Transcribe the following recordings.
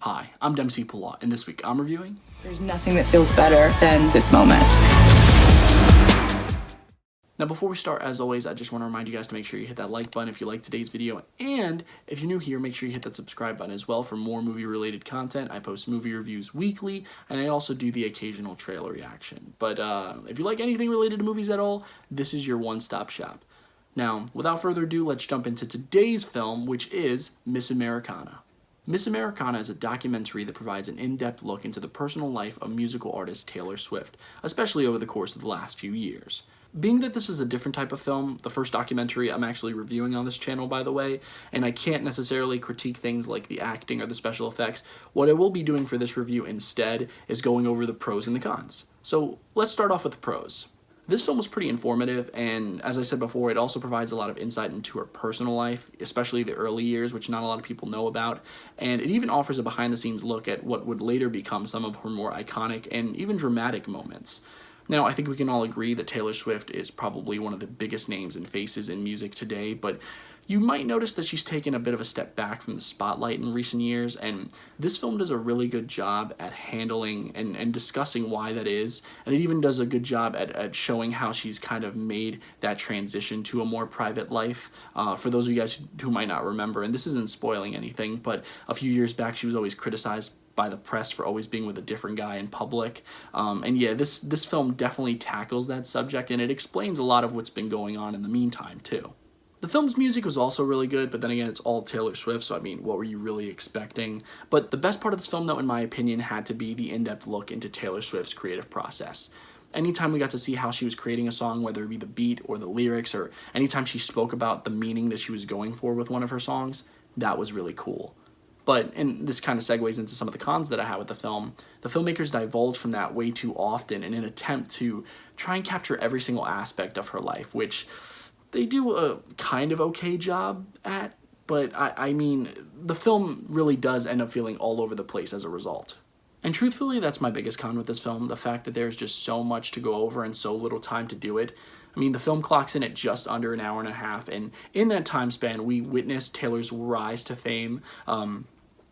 Hi, I'm Dempsey Palat, and this week I'm reviewing... There's nothing that feels better than this moment. Now before we start, as always, I just want to remind you guys to make sure you hit that like button if you like today's video, and if you're new here, make sure you hit that subscribe button as well for more movie-related content. I post movie reviews weekly, and I also do the occasional trailer reaction. But if you like anything related to movies at all, this is your one-stop shop. Now, without further ado, let's jump into today's film, which is Miss Americana. Miss Americana is a documentary that provides an in-depth look into the personal life of musical artist Taylor Swift, especially over the course of the last few years. Being that this is a different type of film, the first documentary I'm actually reviewing on this channel, by the way, and I can't necessarily critique things like the acting or the special effects, what I will be doing for this review instead is going over the pros and the cons. So let's start off with the pros. This film was pretty informative, and as I said before, it also provides a lot of insight into her personal life, especially the early years, which not a lot of people know about, and it even offers a behind-the-scenes look at what would later become some of her more iconic and even dramatic moments. Now, I think we can all agree that Taylor Swift is probably one of the biggest names and faces in music today, but you might notice that she's taken a bit of a step back from the spotlight in recent years, and this film does a really good job at handling and discussing why that is, and it even does a good job at showing how she's kind of made that transition to a more private life. For those of you guys who might not remember, and this isn't spoiling anything, but a few years back she was always criticized by the press for always being with a different guy in public. And yeah, this film definitely tackles that subject, and it explains a lot of what's been going on in the meantime, too. The film's music was also really good, but then again, it's all Taylor Swift, so I mean, what were you really expecting? But the best part of this film, though, in my opinion, had to be the in-depth look into Taylor Swift's creative process. Anytime we got to see how she was creating a song, whether it be the beat or the lyrics, or anytime she spoke about the meaning that she was going for with one of her songs, that was really cool. But, and this kind of segues into some of the cons that I have with the film, the filmmakers divulge from that way too often in an attempt to try and capture every single aspect of her life, which they do a kind of okay job at, but I mean, the film really does end up feeling all over the place as a result. And truthfully, that's my biggest con with this film, the fact that there's just so much to go over and so little time to do it. I mean, the film clocks in at just under an hour and a half, and in that time span, we witness Taylor's rise to fame.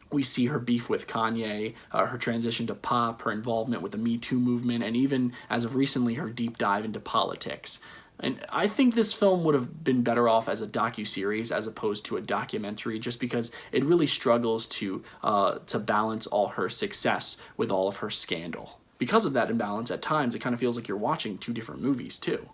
We see her beef with Kanye, her transition to pop, her involvement with the Me Too movement, and even, as of recently, her deep dive into politics. And I think this film would have been better off as a docuseries as opposed to a documentary, just because it really struggles to balance all her success with all of her scandal. Because of that imbalance, at times, it kind of feels like you're watching two different movies, too.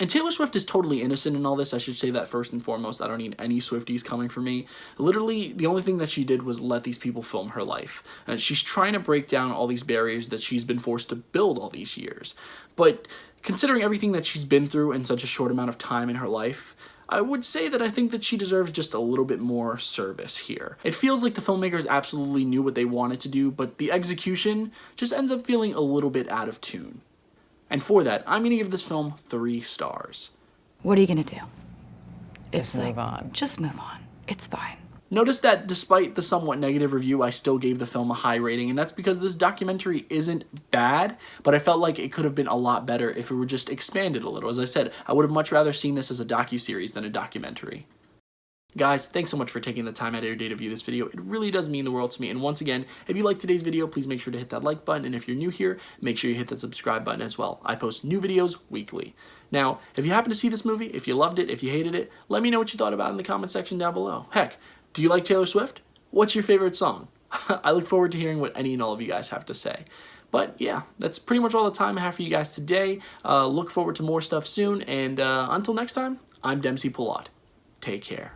And Taylor Swift is totally innocent in all this. I should say that first and foremost. I don't need any Swifties coming for me. Literally, the only thing that she did was let these people film her life. And she's trying to break down all these barriers that she's been forced to build all these years. But considering everything that she's been through in such a short amount of time in her life, I would say that I think that she deserves just a little bit more service here. It feels like the filmmakers absolutely knew what they wanted to do, but the execution just ends up feeling a little bit out of tune. And for that, I'm going to give this film 3 stars. What are you going to do? Just move on. Just move on. It's fine. Notice that despite the somewhat negative review, I still gave the film a high rating, and that's because this documentary isn't bad, but I felt like it could have been a lot better if it were just expanded a little. As I said, I would have much rather seen this as a docuseries than a documentary. Guys, thanks so much for taking the time out of your day to view this video. It really does mean the world to me. And once again, if you liked today's video, please make sure to hit that like button. And if you're new here, make sure you hit that subscribe button as well. I post new videos weekly. Now, if you happen to see this movie, if you loved it, if you hated it, let me know what you thought about it in the comment section down below. Heck, do you like Taylor Swift? What's your favorite song? I look forward to hearing what any and all of you guys have to say. But yeah, that's pretty much all the time I have for you guys today. Look forward to more stuff soon. And until next time, I'm Dempsey Palat. Take care.